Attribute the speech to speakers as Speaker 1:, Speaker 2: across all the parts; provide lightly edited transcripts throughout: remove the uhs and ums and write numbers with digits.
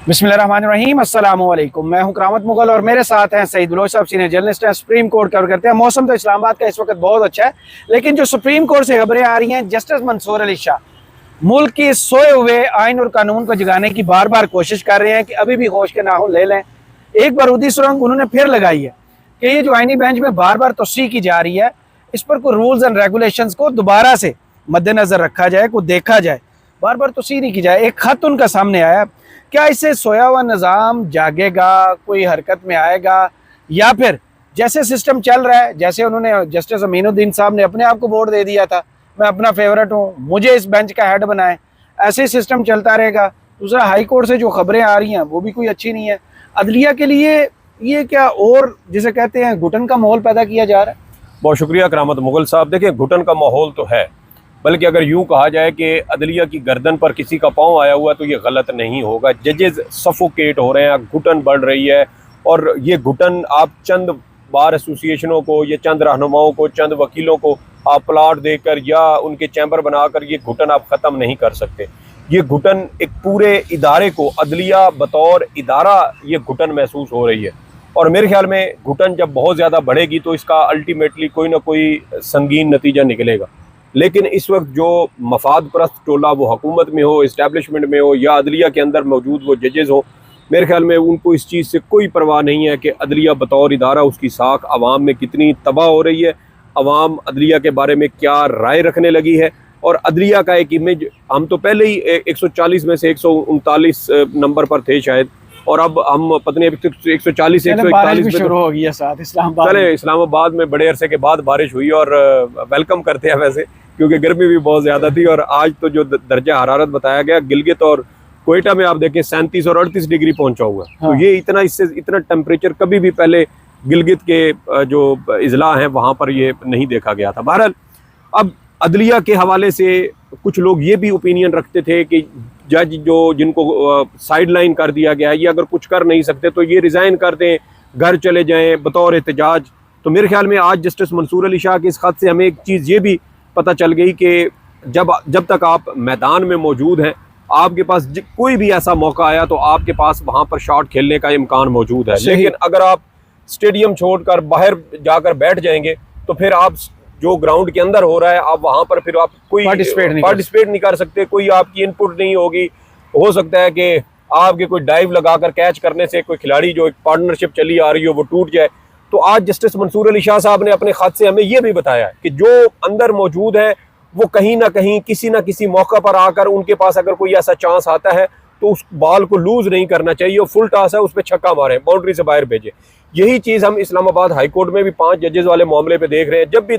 Speaker 1: बिस्मिल्लाहिर्रहमानिर्रहीम, अस्सलाम वालेकुम। मैं हूं करामत मुगल और मेरे साथ हैं सईद बलोच साहब, सीनियर जर्नलिस्ट हैं, सुप्रीम कोर्ट कवर करते हैं। मौसम तो इस्लामाबाद का इस वक्त बहुत अच्छा है, लेकिन जो सुप्रीम कोर्ट से खबरें आ रही हैं, जस्टिस मंसूर अली शाह मुल्क के सोए हुए आइन और कानून को जगाने की बार बार कोशिश कर रहे हैं कि अभी भी होश के नाखून ले लें। एक बारूदी सुरंग उन्होंने फिर लगाई है कि ये जो आइनी बेंच में बार बार तोसी की जा रही है, इस पर कोई रूल्स एंड रेगुलेशंस को दोबारा से मद्देनजर रखा जाए, को देखा जाए, बार बार तोसी नहीं की जाए। एक खत उनका सामने आया, क्या इससे सोया हुआ निज़ाम जागेगा, कोई हरकत में आएगा, या फिर जैसे सिस्टम चल रहा है, जैसे उन्होंने जस्टिस अमीनुद्दीन साहब ने अपने आप को वोट दे दिया था, मैं अपना फेवरेट हूँ, मुझे इस बेंच का हेड बनाए, ऐसे ही सिस्टम चलता रहेगा। दूसरा, हाई कोर्ट से जो खबरें आ रही हैं वो भी कोई अच्छी नहीं है। अदलिया के लिए ये क्या और जिसे कहते हैं घुटन का माहौल पैदा किया जा रहा है।
Speaker 2: बहुत शुक्रिया करामत मुगल साहब। देखिए, घुटन का माहौल तो है, बल्कि अगर यूँ कहा जाए कि अदलिया की गर्दन पर किसी का पाँव आया हुआ तो ये गलत नहीं होगा। जजेस सफोकेट हो रहे हैं, घुटन बढ़ रही है, और ये घुटन आप चंद बार एसोसिएशनों को, या चंद रहनुमाओं को, चंद वकीलों को आप प्लाट देकर या उनके चैम्बर बनाकर ये घुटन आप ख़त्म नहीं कर सकते। ये घुटन एक पूरे इदारे को, अदलिया बतौर इदारा, ये घुटन महसूस हो रही है। और मेरे ख्याल में घुटन जब बहुत ज़्यादा बढ़ेगी तो इसका अल्टीमेटली कोई ना कोई संगीन नतीजा निकलेगा। लेकिन इस वक्त जो मफाद परस्त टोला, वो हुकूमत में हो, इस्टेब्लिशमेंट में हो, या अदलिया के अंदर मौजूद वो जजेस हो, मेरे ख्याल में उनको इस चीज़ से कोई परवाह नहीं है कि अदलिया बतौर इदारा, उसकी साख आवाम में कितनी तबाह हो रही है, आवाम अदलिया के बारे में क्या राय रखने लगी है। और अदलिया का एक इमेज, हम तो पहले ही 140 में से 139 नंबर पर थे शायद, और अब हम पत्नी 140 141
Speaker 1: शुरू हो गया साथ इस्लामाबाद।
Speaker 2: चले, इस्लामाबाद में बड़े अरसे के बाद बारिश हुई, और वेलकम करते हैं वैसे, क्योंकि गर्मी भी बहुत ज़्यादा थी। और आज तो जो दर्जा हरारत बताया गया, गिलगित और कोयटा में आप देखें 37 और 38 डिग्री पहुंचा हुआ है। हाँ। तो ये इससे इतना टेम्परेचर कभी भी पहले गिलगित के जो इजला हैं वहाँ पर ये नहीं देखा गया था। बहरहाल, अब अदलिया के हवाले से कुछ लोग ये भी ओपिनियन रखते थे कि जज जिनको साइड लाइन कर दिया गया है, ये अगर कुछ कर नहीं सकते तो ये रिज़ाइन कर दें, घर चले जाएं बतौर एहतजाज। तो मेरे ख्याल में आज जस्टिस मंसूर अली शाह के इस खत से हमें एक चीज़ ये भी पता चल गई कि जब तक आप मैदान में मौजूद हैं, आपके पास कोई भी ऐसा मौका आया तो आपके पास वहाँ पर शॉट खेलने का इम्कान मौजूद है। लेकिन अगर आप स्टेडियम छोड़कर बाहर जाकर बैठ जाएंगे तो फिर आप जो ग्राउंड के अंदर हो रहा है, आप वहाँ पर फिर आप कोई पार्टिसिपेट नहीं कर सकते, कोई आपकी इनपुट नहीं होगी। हो सकता है कि आपके कोई डाइव लगाकर कैच करने से कोई खिलाड़ी, जो एक पार्टनरशिप चली आ रही हो, वो टूट जाए। तो आज जस्टिस मंसूर अली शाह साहब ने अपने खत से हमें यह भी बताया कि जो अंदर मौजूद है वो कहीं ना कहीं किसी ना किसी मौका पर आकर, उनके पास अगर कोई ऐसा चांस आता है तो उस बॉल को लूज नहीं करना चाहिए, और फुल टॉस है उस पर छक्का मारें, बाउंड्री से बाहर भेजें। यही चीज़ हम इस्लामाबाद हाई कोर्ट में भी 5 जजेस वाले मामले पे देख रहे हैं। जब भी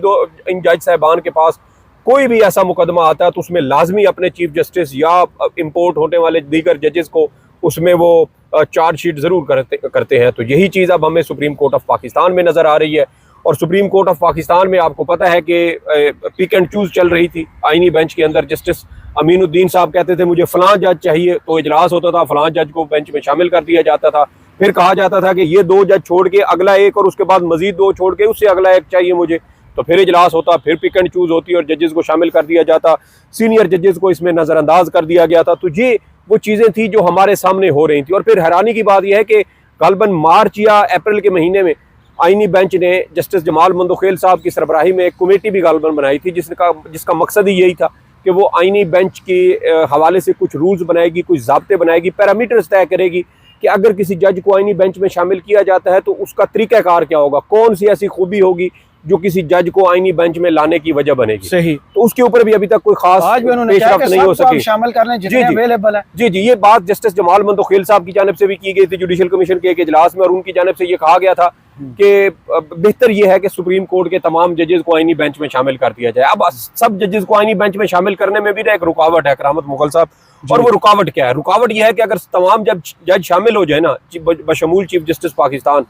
Speaker 2: इन जज साहबान के पास कोई भी ऐसा मुकदमा आता है तो उसमें लाजमी अपने चीफ जस्टिस या इम्पोर्ट होने वाले दीगर जजेस को उसमें वो चार्जशीट ज़रूर करते हैं। तो यही चीज़ अब हमें सुप्रीम कोर्ट ऑफ पाकिस्तान में नज़र आ रही है। और सुप्रीम कोर्ट ऑफ पाकिस्तान में आपको पता है कि पिक एंड चूज़ चल रही थी आइनी बेंच के अंदर। जस्टिस अमीनुद्दीन साहब कहते थे मुझे फ़लाँ जज चाहिए, तो इजलास होता था, फ़लाँ जज को बेंच में शामिल कर दिया जाता था। फिर कहा जाता था कि ये 2 जज छोड़ के अगला एक, और उसके बाद मजीद 2 छोड़ के उससे अगला एक चाहिए मुझे। तो फिर इजलास होता, फिर पिक एंड चूज़ होती और जजेस को शामिल कर दिया जाता, सीनियर जजेस को इसमें नज़रअंदाज कर दिया गया था। तो ये वो चीज़ें थी जो हमारे सामने हो रही थी। और फिर हैरानी की बात यह है कि गालबन मार्च या अप्रैल के महीने में आइनी बेंच ने जस्टिस जमाल मंदोखेल साहब की सरबराही में एक कमेटी भी गालबन बनाई थी, जिसका मकसद ही यही था कि वो आइनी बेंच के हवाले से कुछ रूल्स बनाएगी, कुछ ज़ाब्ते बनाएगी, पैरामीटर्स तय करेगी कि अगर किसी जज को आइनी बेंच में शामिल किया जाता है तो उसका तरीक़ाकार क्या होगा, कौन सी ऐसी खूबी होगी जो किसी जज को आइनी बेंच में लाने की वजह बनेगी।
Speaker 1: सही।
Speaker 2: तो उसके ऊपर भी अभी तक कोई खास पेशरफ्त नहीं हो सकी।
Speaker 1: शामिल करने जितने अवेलेबल है।
Speaker 2: जी, ये बात जस्टिस जमाल मंदोखेल साहब की जानिब से भी की गई थी जुडिशल कमीशन के एक इजलास में, और उनकी जानिब से ये कहा गया था कि बेहतर ये है कि सुप्रीम कोर्ट के तमाम जजेस को आइनी बेंच में शामिल कर दिया जाए। अब सब जजेस को आइनी बेंच में शामिल करने में भी ना एक रुकावट है करामत मुगल साहब, और वो रुकावट क्या है? रुकावट यह है कि अगर तमाम जज शामिल हो जाए ना, बशमूल चीफ जस्टिस पाकिस्तान,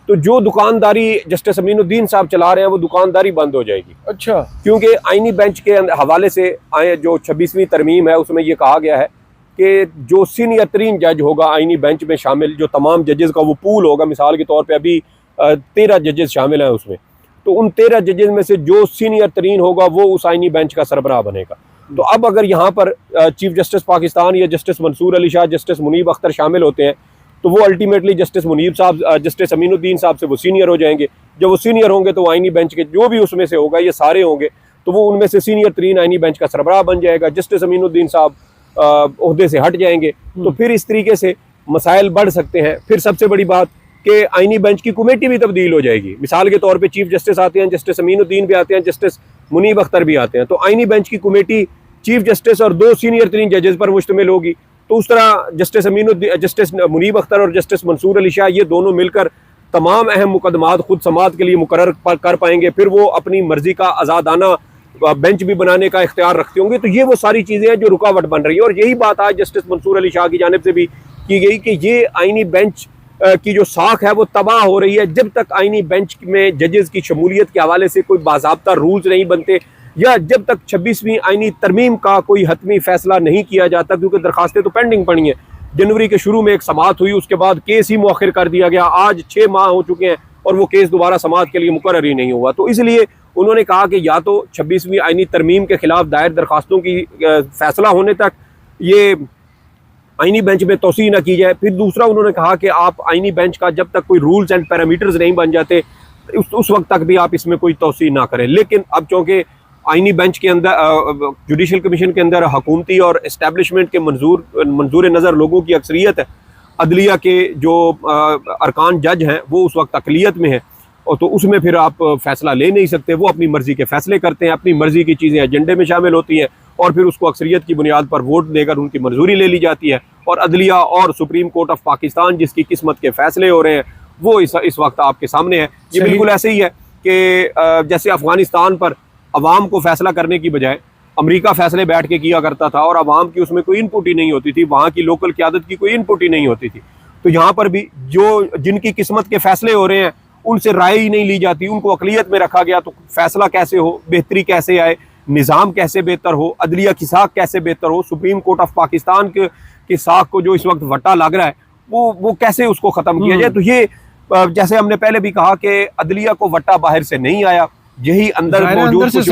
Speaker 2: तो जो दुकानदारी जस्टिस अमीनुद्दीन साहब चला रहे हैं वो दुकानदारी बंद हो जाएगी।
Speaker 1: अच्छा।
Speaker 2: क्योंकि आइनी बेंच के हवाले से आए जो 26वीं तरमीम है उसमें ये कहा गया है कि जो सीनियर तरीन जज होगा आइनी बेंच में शामिल, जो तमाम जजेस का वो पूल होगा, मिसाल के तौर पे अभी 13 जजेस शामिल हैं उसमें, तो उन 13 जजेस में से जो सीनियर तरीन होगा वो उस आइनी बेंच का सरबराह बनेगा। तो अब अगर यहाँ पर चीफ जस्टिस पाकिस्तान या जस्टिस मंसूर अली शाह, जस्टिस मुनीब अख्तर शामिल होते हैं, तो वो अल्टीमेटली जस्टिस मुनीब साहब, जस्टिस अमीनुद्दीन साहब से वो सीनियर हो जाएंगे। जब वो सीनियर होंगे तो आईनी बेंच के जो भी उसमें से होगा, ये सारे होंगे, तो वो उनमें से सीनियर तरीन आईनी बेंच का सरबराह बन जाएगा। जस्टिस अमीनुद्दीन साहब ओहदे से हट जाएंगे, तो फिर इस तरीके से मसाइल बढ़ सकते हैं। फिर सबसे बड़ी बात कि आईनी बेंच की कमेटी भी तब्दील हो जाएगी। मिसाल के तौर पे चीफ जस्टिस आते हैं, जस्टिस अमीनुद्दीन भी आते हैं, जस्टिस मुनीब अख्तर भी आते हैं, तो आईनी बेंच की कमेटी चीफ जस्टिस और 2 सीनियर तरीन जजेस पर मुश्तमिल होगी। तो उस तरह जस्टिस मुनीब अख्तर और जस्टिस मंसूर अली शाह ये दोनों मिलकर तमाम अहम मुकदमात खुद समात के लिए मुकर्रर कर पाएंगे। फिर वो अपनी मर्जी का आज़ादाना बेंच भी बनाने का इख्तियार रखते होंगे। तो ये वो सारी चीज़ें हैं जो रुकावट बन रही है, और यही बात आज जस्टिस मंसूर अली शाह की जानिब से भी की गई कि ये आईनी बेंच की जो साख है वो तबाह हो रही है। जब तक आईनी बेंच में जजेस की शमूलियत के हवाले से कोई बाज़ाब्ता रूल्स नहीं बनते, या जब तक 26वीं आईनी तरमीम का कोई हतमी फैसला नहीं किया जाता, क्योंकि दरखास्तें तो पेंडिंग पड़ी हैं। जनवरी के शुरू में एक समाअत हुई, उसके बाद केस ही मुअख्खर कर दिया गया। आज 6 माह हो चुके हैं और वो केस दोबारा समाअत के लिए मुकर्रर ही नहीं हुआ। तो इसलिए उन्होंने कहा कि या तो 26वीं आईनी तरमीम के खिलाफ दायर दरखास्तों की फैसला होने तक ये आईनी बेंच में तोसी न की जाए। फिर दूसरा उन्होंने कहा कि आप आईनी बेंच का जब तक कोई रूल्स एंड पैरामीटर्स नहीं बन जाते, उस वक्त तक भी आप इसमें कोई तोसी ना करें। लेकिन अब चूँकि आईनी बेंच के अंदर जुडिशल कमीशन के अंदर हुकूमती और इस्टेब्लिशमेंट के मंजूर नज़र लोगों की अक्सरियत है, अदलिया के जो अरकान जज हैं वो उस वक्त अकलियत में है, और तो उसमें फिर आप फैसला ले नहीं सकते। वो अपनी मर्जी के फैसले करते हैं, अपनी मर्जी की चीज़ें एजेंडे में शामिल होती हैं, और फिर उसको अक्सरियत की बुनियाद पर वोट देकर उनकी मंजूरी ले ली जाती है। और अदलिया और सुप्रीम कोर्ट ऑफ पाकिस्तान जिसकी किस्मत के फैसले हो रहे हैं वो इस वक्त आपके सामने है। ये बिल्कुल ऐसे ही है कि जैसे अफगानिस्तान पर अवाम को फैसला करने की बजाय अमेरिका फैसले बैठ के किया करता था और अवाम की उसमें कोई इनपुट ही नहीं होती थी, वहाँ की लोकल क़यादत की कोई इनपुट ही नहीं होती थी। तो यहाँ पर भी जिनकी किस्मत के फैसले हो रहे हैं उनसे राय ही नहीं ली जाती, उनको अकलियत में रखा गया। तो फैसला कैसे हो, बेहतरी कैसे आए, निज़ाम कैसे बेहतर हो, अदलिया की साख कैसे बेहतर हो, सुप्रीम कोर्ट ऑफ पाकिस्तान की साख को जो इस वक्त वट्टा लग रहा है वो कैसे उसको ख़त्म किया जाए। तो ये जैसे हमने पहले भी कहा कि अदलिया को वट्टा बाहर से नहीं आया, यही अंदर
Speaker 1: अंदर से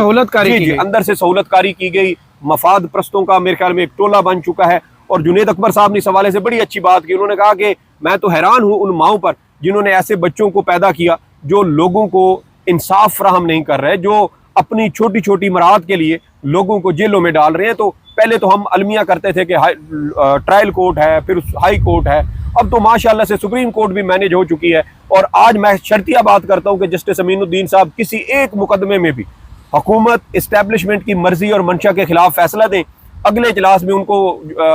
Speaker 2: सहूलतकारी की गई। मफाद प्रस्तों का मेरे ख्याल में एक टोला बन चुका है। और जुनेद अकबर साहब ने इस हवाले से बड़ी अच्छी बात की, उन्होंने कहा कि मैं तो हैरान हूँ उन माओं पर जिन्होंने ऐसे बच्चों को पैदा किया जो लोगों को इंसाफ फराहम नहीं कर रहे, जो अपनी छोटी छोटी मराहत के लिए लोगों को जेलों में डाल रहे हैं। तो पहले तो हम अलमिया करते थे कि ट्रायल कोर्ट है, फिर हाई कोर्ट है, अब तो माशाल्लाह से सुप्रीम कोर्ट भी मैनेज हो चुकी है। और आज मैं शर्तिया बात करता हूँ कि जस्टिस अमीनुद्दीन साहब किसी एक मुकदमे में भी हुकूमत इस्टेब्लिशमेंट की मर्जी और मंशा के खिलाफ फैसला दें, अगले इजलास में उनको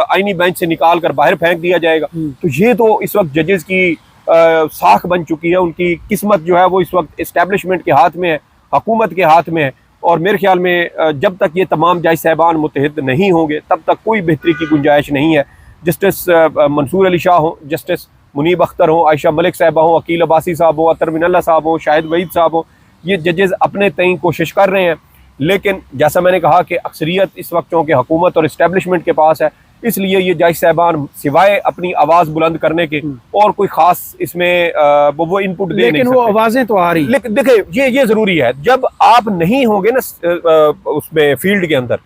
Speaker 2: आईनी बेंच से निकाल कर बाहर फेंक दिया जाएगा। तो ये तो इस वक्त जजेस की साख बन चुकी है, उनकी किस्मत जो है वो इस वक्त इस्टेब्लिशमेंट के हाथ में है, हुकूमत के हाथ में है। और मेरे ख्याल में जब तक ये तमाम जज साहबान मुतहद नहीं होंगे तब तक कोई बेहतरी की गुंजाइश नहीं है। जस्टिस मंसूर अली शाह हो, जस्टिस मुनीब अख्तर हो, आयशा मलिक साहबा हो, अकील अब्बासी साहब हो, अतर मिनल्ला साहब हो, शाहिद वहीद साहब हो, ये जजेस अपने तय कोशिश कर रहे हैं। लेकिन जैसा मैंने कहा कि अक्सरियत इस वक्त चूँकि हुकूमत और इस्टेब्लिशमेंट के पास है, इसलिए ये जज साहबान सिवाय अपनी आवाज़ बुलंद करने के और कोई ख़ास इसमें वो इनपुट दे नहीं सकते।
Speaker 1: लेकिन वो आवाज़ें तो आ रही,
Speaker 2: लेकिन देखिए ये ज़रूरी है, जब आप नहीं होंगे ना उसमें फील्ड के अंदर,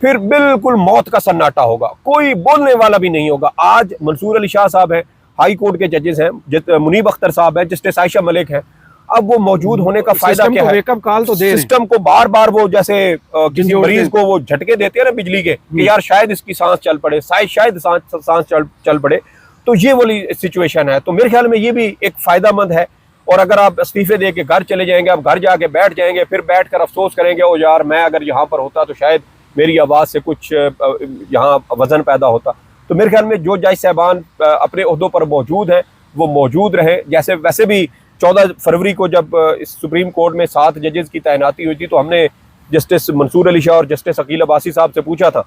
Speaker 2: फिर बिल्कुल मौत का सन्नाटा होगा, कोई बोलने वाला भी नहीं होगा। आज मंसूर अली शाह साहब हैं, हाई कोर्ट के जजेस हैं, मुनीब अख्तर साहब हैं, जस्टिस आयशा मलिक हैं। अब वो मौजूद होने का फायदा क्या है?
Speaker 1: वेकअप कॉल तो दे
Speaker 2: सिस्टम को बार बार वो जैसे किसी मरीज को वो झटके देते हैं ना बिजली के, कि यार शायद इसकी सांस चल पड़े, शायद सांस चल पड़े। तो ये वाली सिचुएशन है। तो मेरे ख्याल में ये भी एक फायदामंद है। और अगर आप इस्तीफे दे के घर चले जाएंगे, आप घर जाके बैठ जाएंगे, फिर बैठ कर अफसोस करेंगे, ओ यार मैं अगर यहाँ पर होता तो शायद मेरी आवाज़ से कुछ यहाँ वजन पैदा होता। तो मेरे ख्याल में जो जज साहबान अपने ओहदों पर मौजूद हैं वो मौजूद रहें। जैसे वैसे भी 14 फरवरी को जब इस सुप्रीम कोर्ट में 7 जजेस की तैनाती हुई थी, तो हमने जस्टिस मंसूर अली शाह और जस्टिस अकील अब्बासी साहब से पूछा था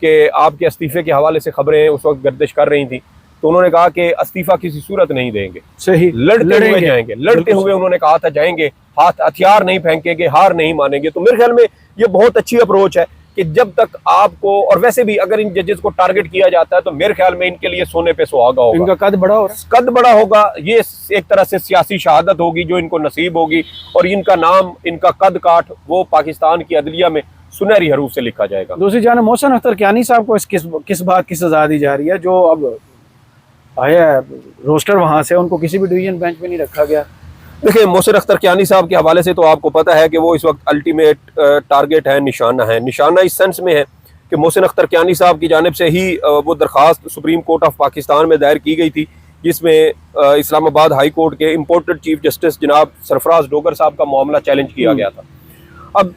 Speaker 2: कि आपके इस्तीफे के हवाले से खबरें उस वक्त गर्दिश कर रही थी। तो उन्होंने कहा कि इस्तीफा किसी सूरत नहीं देंगे,
Speaker 1: सही
Speaker 2: लड़ते हुए जाएंगे, लड़ते हुए उन्होंने कहा था जाएंगे, हाथ हथियार नहीं फेंकेंगे, हार नहीं मानेंगे। तो मेरे ख्याल में ये बहुत अच्छी अप्रोच है कि जब तक आपको, और वैसे भी अगर इन जजेस को टारगेट किया जाता है तो मेरे ख्याल में इनके लिए सोने पे सुहागा होगा,
Speaker 1: इनका कद बड़ा होगा,
Speaker 2: कद बड़ा होगा। ये एक तरह से सियासी शहादत होगी जो इनको नसीब होगी, और इनका नाम, इनका कद काठ वो पाकिस्तान की अदलिया में सुनहरी हरूफ से लिखा जाएगा।
Speaker 1: दूसरी जानब मोहसिन अख्तर कियानी साहब को किस बात की सजा दी जा रही है, जो अब आया रोस्टर वहां से, उनको किसी भी डिवीजन बेंच पे नहीं रखा गया?
Speaker 2: देखिए, मोहसिन अख्तर कियानी साहब के हवाले से तो आपको पता है कि वो इस वक्त अल्टीमेट टारगेट है, निशाना है। निशाना इस सेंस में है कि मोहसिन अख्तर कियानी साहब की जानिब से ही वो दरख्वास्त सुप्रीम कोर्ट ऑफ पाकिस्तान में दायर की गई थी, जिसमें इस्लामाबाद हाई कोर्ट के इम्पोर्टेड चीफ जस्टिस जनाब सरफराज डोगर साहब का मामला चैलेंज किया गया था। अब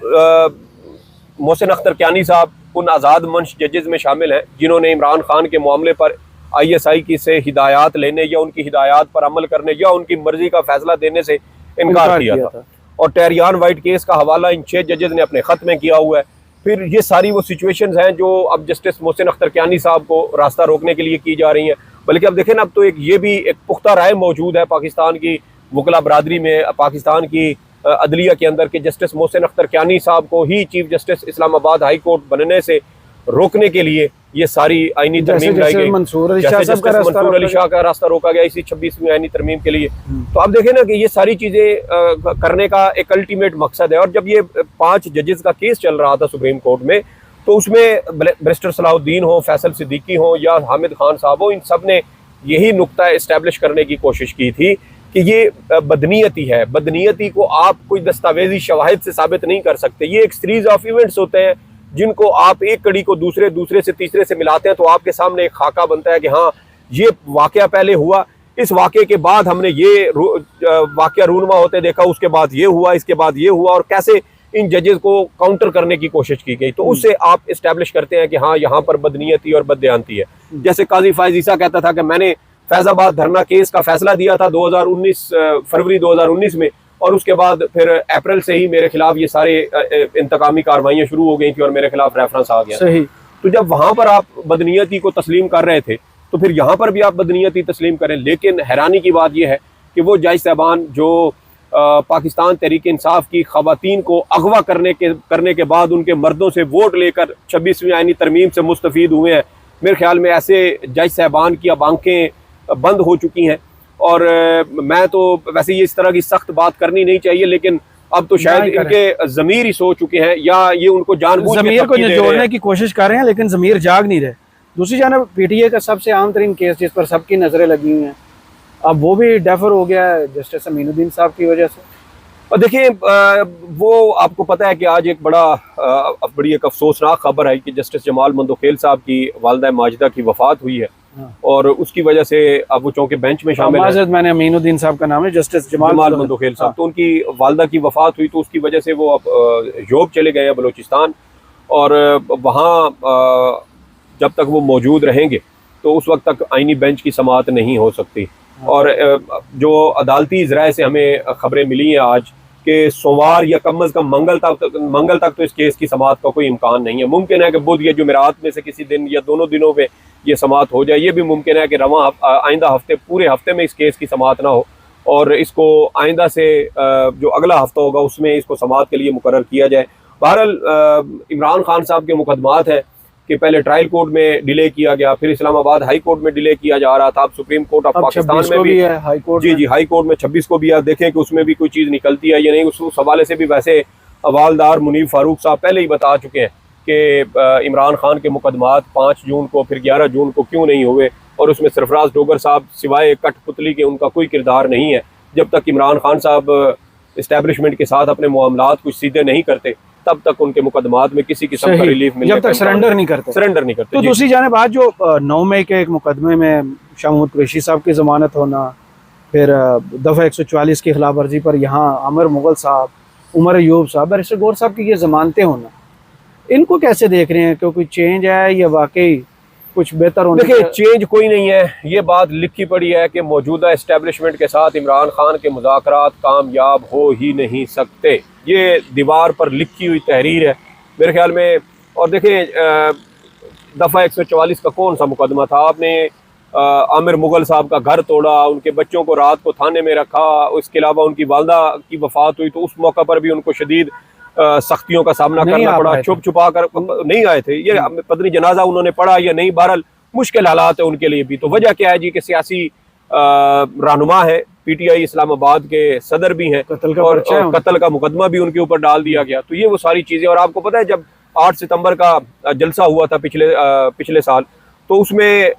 Speaker 2: मोहसिन अख्तर कियानी साहब उन आज़ाद मंश जजेज़ में शामिल हैं जिन्होंने इमरान खान के मामले पर ISI की से हिदायत लेने या उनकी हिदायत पर अमल करने या उनकी मर्जी का फैसला देने से इनकार किया था। और टेरियान वाइट केस का हवाला इन 6 जजेज़ ने अपने ख़त में किया हुआ है। फिर ये सारी वो सिचुएशंस हैं जो अब जस्टिस मोहसिन अख्तर कियानी साहब को रास्ता रोकने के लिए की जा रही हैं। बल्कि अब देखें ना, अब तो ये भी एक पुख्ता राय मौजूद है पाकिस्तान की वकला बरादरी में, पाकिस्तान की अदलिया के अंदर, कि जस्टिस मोहसिन अख्तर कियानी साहब को ही chief justice Islamabad high court बनने से रोकने के लिए ये सारी आईनी तरमीम लाई गई।
Speaker 1: मंसूर अली
Speaker 2: शाह का रास्ता रोका गया इसी 26वीं आईनी तरमीम के लिए। तो आप देखें ना कि ये सारी चीज़ें करने का एक अल्टीमेट मकसद है। और जब ये 5 जजेस का केस चल रहा था सुप्रीम कोर्ट में, तो उसमें बैरिस्टर सलाहुद्दीन हो, फैसल सिद्दीकी हो या हामिद खान साहब हो, इन सब ने यही नुक्ता इस्टेब्लिश करने की कोशिश की थी कि ये बदनीयती है। बदनीयती को आप कोई दस्तावेजी शवाहिद से साबित नहीं कर सकते। ये एक सीरीज ऑफ इवेंट्स होते हैं जिनको आप एक कड़ी को दूसरे से तीसरे से मिलाते हैं, तो आपके सामने एक खाका बनता है कि हाँ, ये वाकया पहले हुआ, इस वाकये के बाद हमने ये वाकया रूनमा होते देखा, उसके बाद ये हुआ, इसके बाद ये हुआ, और कैसे इन जजेस को काउंटर करने की कोशिश की गई। तो उससे आप इस्टेब्लिश करते हैं कि हाँ, यहाँ पर बदनीयती और बददयानती है। जैसे काजी फायज ईसा कहता था कि मैंने फैजाबाद धरना केस का फैसला दिया था 2019 फरवरी 2019 में, और उसके बाद फिर अप्रैल से ही मेरे खिलाफ ये सारे इंतकामी कार्रवाइयाँ शुरू हो गई थी और मेरे खिलाफ रेफरेंस आ गया।
Speaker 1: सही।
Speaker 2: तो जब वहाँ पर आप बदनीयती को तस्लीम कर रहे थे, तो फिर यहाँ पर भी आप बदनीयती तस्लीम करें। लेकिन हैरानी की बात यह है कि वो जज साहबान जो पाकिस्तान तहरीक इंसाफ की खवातीन को अगवा करने के बाद उनके मर्दों से वोट लेकर 26वीं आईनी तरमीम से मुस्तफीद हुए हैं, मेरे ख्याल में ऐसे जज साहबान की अब आंखें बंद हो चुकी हैं। और मैं तो वैसे ये इस तरह की सख्त बात करनी नहीं चाहिए, लेकिन अब तो शायद इनके ज़मीर ही सो चुके हैं, या ये उनको जानबूझ के
Speaker 1: ज़मीर को जोड़ने की कोशिश कर रहे हैं, लेकिन ज़मीर जाग नहीं रहे। दूसरी जानब PTI का सबसे आम तरीन केस जिस पर सबकी नज़रें लगी हुई हैं, अब वो भी डेफर हो गया है जस्टिस अमीनुद्दीन साहब की वजह से।
Speaker 2: और देखिए, वो आपको पता है कि आज एक बड़ी एक अफसोसनाक खबर है कि जस्टिस जमाल मंदोखेल साहब की वालिदा माजिदा की वफात हुई है। और उसकी वजह से अब वो चूंकि बेंच में शामिल है,
Speaker 1: मैंने अमीनुद्दीन साहब का नाम है, जस्टिस जमाल
Speaker 2: मंदोखेल साहब, तो उनकी वालिदा की वफात हुई, तो उसकी वजह से वो अब जोब चले गए हैं बलूचिस्तान। और वहाँ जब तक वो मौजूद रहेंगे तो उस वक्त तक आईनी बेंच की समाअत नहीं हो सकती। और जो अदालती ज़राए से हमें खबरें मिली हैं आज कि सोमवार या कम अज़ कम मंगल तक तो इस केस की समाअत का कोई इम्कान नहीं है। मुमकिन है कि बुध या जुमेरात में से किसी दिन या दोनों दिनों में ये समाअत हो जाए। ये भी मुमकिन है कि आइंदा हफ्ते, पूरे हफ्ते में इस केस की समाअत ना हो, और इसको आइंदा से जो अगला हफ्ता होगा उसमें इसको समाअत के लिए मुकर्रर किया जाए। बहरहाल इमरान खान साहब के मुकदमात हैं कि पहले ट्रायल कोर्ट में डिले किया गया, फिर इस्लामाबाद हाई कोर्ट में डिले किया जा रहा था, अब सुप्रीम कोर्ट ऑफ पाकिस्तान में भी है, हाई कोर्ट जी हाई कोर्ट में 26 को भी है। देखें कि उसमें भी कोई चीज़ निकलती है या नहीं। उस हवाले से भी वैसे हवालदार मुनीब फारूक साहब पहले ही बता चुके हैं कि इमरान खान के मुकदमात 5 जून को फिर 11 जून को क्यों नहीं हुए, और उसमें सरफराज डोगर साहब सिवाय कठपुतली के उनका कोई किरदार नहीं है। जब तक इमरान खान साहब इस्टेब्लिशमेंट के साथ अपने मामलात कुछ सीधे नहीं करते, तब तक उनके मुकदमात में किसी किस्म का रिलीफ मिलने,
Speaker 1: जब तक सरेंडर नहीं करते। तो दूसरी जानिब आज जो 9 मई के एक मुकदमे में शाह महमूद कुरैशी साहब की ज़मानत होना, फिर दफ़ा 144 की खिलाफ वर्जी पर यहाँ आमिर मुगल साहब, उमर अयूब साहब, बैरिस्टर गौर साहब की ये ज़मानतें होना, इनको कैसे देख रहे हैं? क्योंकि चेंज है या वाकई कुछ बेहतर होने?
Speaker 2: देखिए, चेंज कोई नहीं है। ये बात लिखी पड़ी है कि मौजूदा एस्टेब्लिशमेंट के साथ इमरान खान के मुज़ाकरात कामयाब हो ही नहीं सकते। ये दीवार पर लिखी हुई तहरीर है मेरे ख्याल में। और देखें, दफ़ा 144 का कौन सा मुकदमा था? आपने आमिर मुगल साहब का घर तोड़ा, उनके बच्चों को रात को थाने में रखा, उसके अलावा उनकी वालदा की वफात हुई तो उस मौका पर भी उनको शदीद सख्तियों का सामना करना पड़ा, छुप छुपा कर नहीं आए थे। ये पत्नी जनाजा उन्होंने पढ़ा या नहीं, बहरहाल मुश्किल हालात है उनके लिए भी। तो वजह क्या है जी कि सियासी रहनुमा है, PTI इस्लामाबाद के सदर भी हैं, और कत्ल का मुकदमा भी उनके ऊपर डाल दिया गया। तो ये वो सारी चीज़ें, और आपको पता है जब 8 सितंबर का जलसा हुआ था पिछले साल, तो उसमें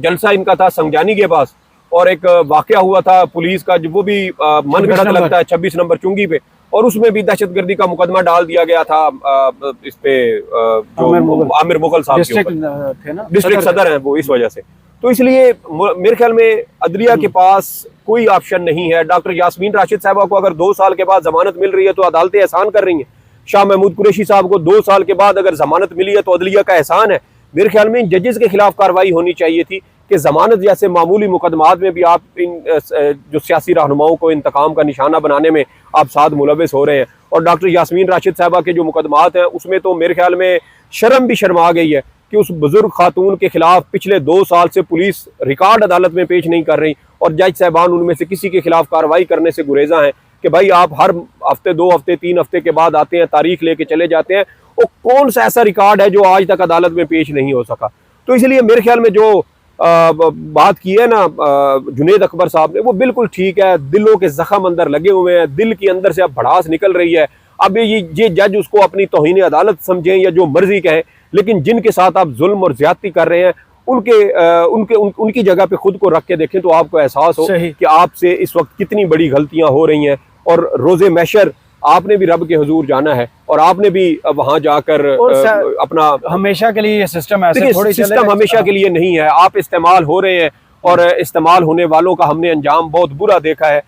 Speaker 2: जलसा इनका था संगजानी के पास, और एक वाकया हुआ था पुलिस का, जो वो भी मन घड़त लगता है 26 नंबर चुंगी पे, और उसमें भी दहशतगर्दी का मुकदमा डाल दिया गया था इस पे जो आमिर मुगल साहब के ऊपर थे ना, डिस्ट्रिक्ट सदर हैं वो, इस वजह से। तो इसलिए मेरे ख्याल में अदलिया के पास कोई ऑप्शन नहीं है। डॉक्टर यास्मीन राशिद साहबा को अगर 2 साल के बाद जमानत मिल रही है तो अदालतें एहसान कर रही हैं। शाह महमूद कुरैशी साहब को 2 साल के बाद अगर जमानत मिली है तो अदलिया का एहसान है। मेरे ख्याल में इन जजेस के खिलाफ कार्रवाई होनी चाहिए थी कि जमानत जैसे मामूली मुकदमात में भी आप इन जो सियासी रहनुमाओं को इंतकाम का निशाना बनाने में आप साथ मुलविस हो रहे हैं। और डॉक्टर यास्मीन राशिद साहबा के जो मुकदमात हैं उसमें तो मेरे ख्याल में शर्म भी शर्मा गई है कि उस बुजुर्ग खातून के खिलाफ पिछले 2 साल से पुलिस रिकॉर्ड अदालत में पेश नहीं कर रही, और जज साहबान उनमें से किसी के खिलाफ कार्रवाई करने से गुरेजा हैं कि भाई आप हर हफ्ते 2 हफ्ते 3 हफ्ते के बाद आते हैं, तारीख लेके चले जाते हैं। वो कौन सा ऐसा रिकॉर्ड है जो आज तक अदालत में पेश नहीं हो सका? तो इसलिए मेरे ख्याल में जो बात की है ना जुनैद अकबर साहब ने, वो बिल्कुल ठीक है। दिलों के जख्म अंदर लगे हुए हैं, दिल के अंदर से अब भड़ास निकल रही है। अब ये जज उसको अपनी तौहीन अदालत समझें या जो मर्जी कहें, लेकिन जिनके साथ आप जुल्म और ज्यादती कर रहे हैं उनकी जगह पे खुद को रख के देखें तो आपको एहसास हो कि आपसे इस वक्त कितनी बड़ी गलतियां हो रही हैं। और रोजे महशर आपने भी रब के हुजूर जाना है, और आपने भी वहां जाकर अपना,
Speaker 1: हमेशा के लिए ये सिस्टम ऐसे थोड़ी
Speaker 2: सिस्टम हमेशा के लिए नहीं है। आप इस्तेमाल हो रहे हैं, और इस्तेमाल होने वालों का हमने अंजाम बहुत बुरा देखा है।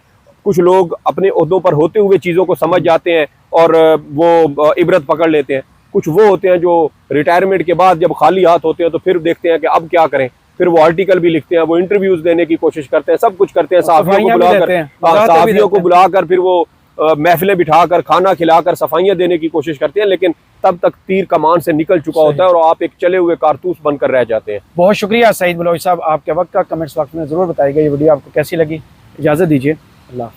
Speaker 2: कुछ लोग अपने ओहदों पर होते हुए चीज़ों को समझ जाते हैं और वो इबरत पकड़ लेते हैं। कुछ वो होते हैं जो रिटायरमेंट के बाद जब खाली हाथ होते हैं तो फिर देखते हैं कि अब क्या करें, फिर वो आर्टिकल भी लिखते हैं, वो इंटरव्यूज देने की कोशिश करते हैं, सब कुछ करते हैं, सहाफ़ियों को बुलाकर फिर वो महफिलें बिठाकर, खाना खिलाकर, सफाइयाँ देने की कोशिश करते हैं, लेकिन तब तक तीर कमान से निकल चुका होता है और आप एक चले हुए कारतूस बनकर रह जाते हैं।
Speaker 1: बहुत शुक्रिया सईद बलोच साहब, आपके वक्त का कमेंट्स बॉक्स में ज़रूर बताइएगा। ये वीडियो आपको कैसी लगी? इजाज़त दीजिए, अल्लाह।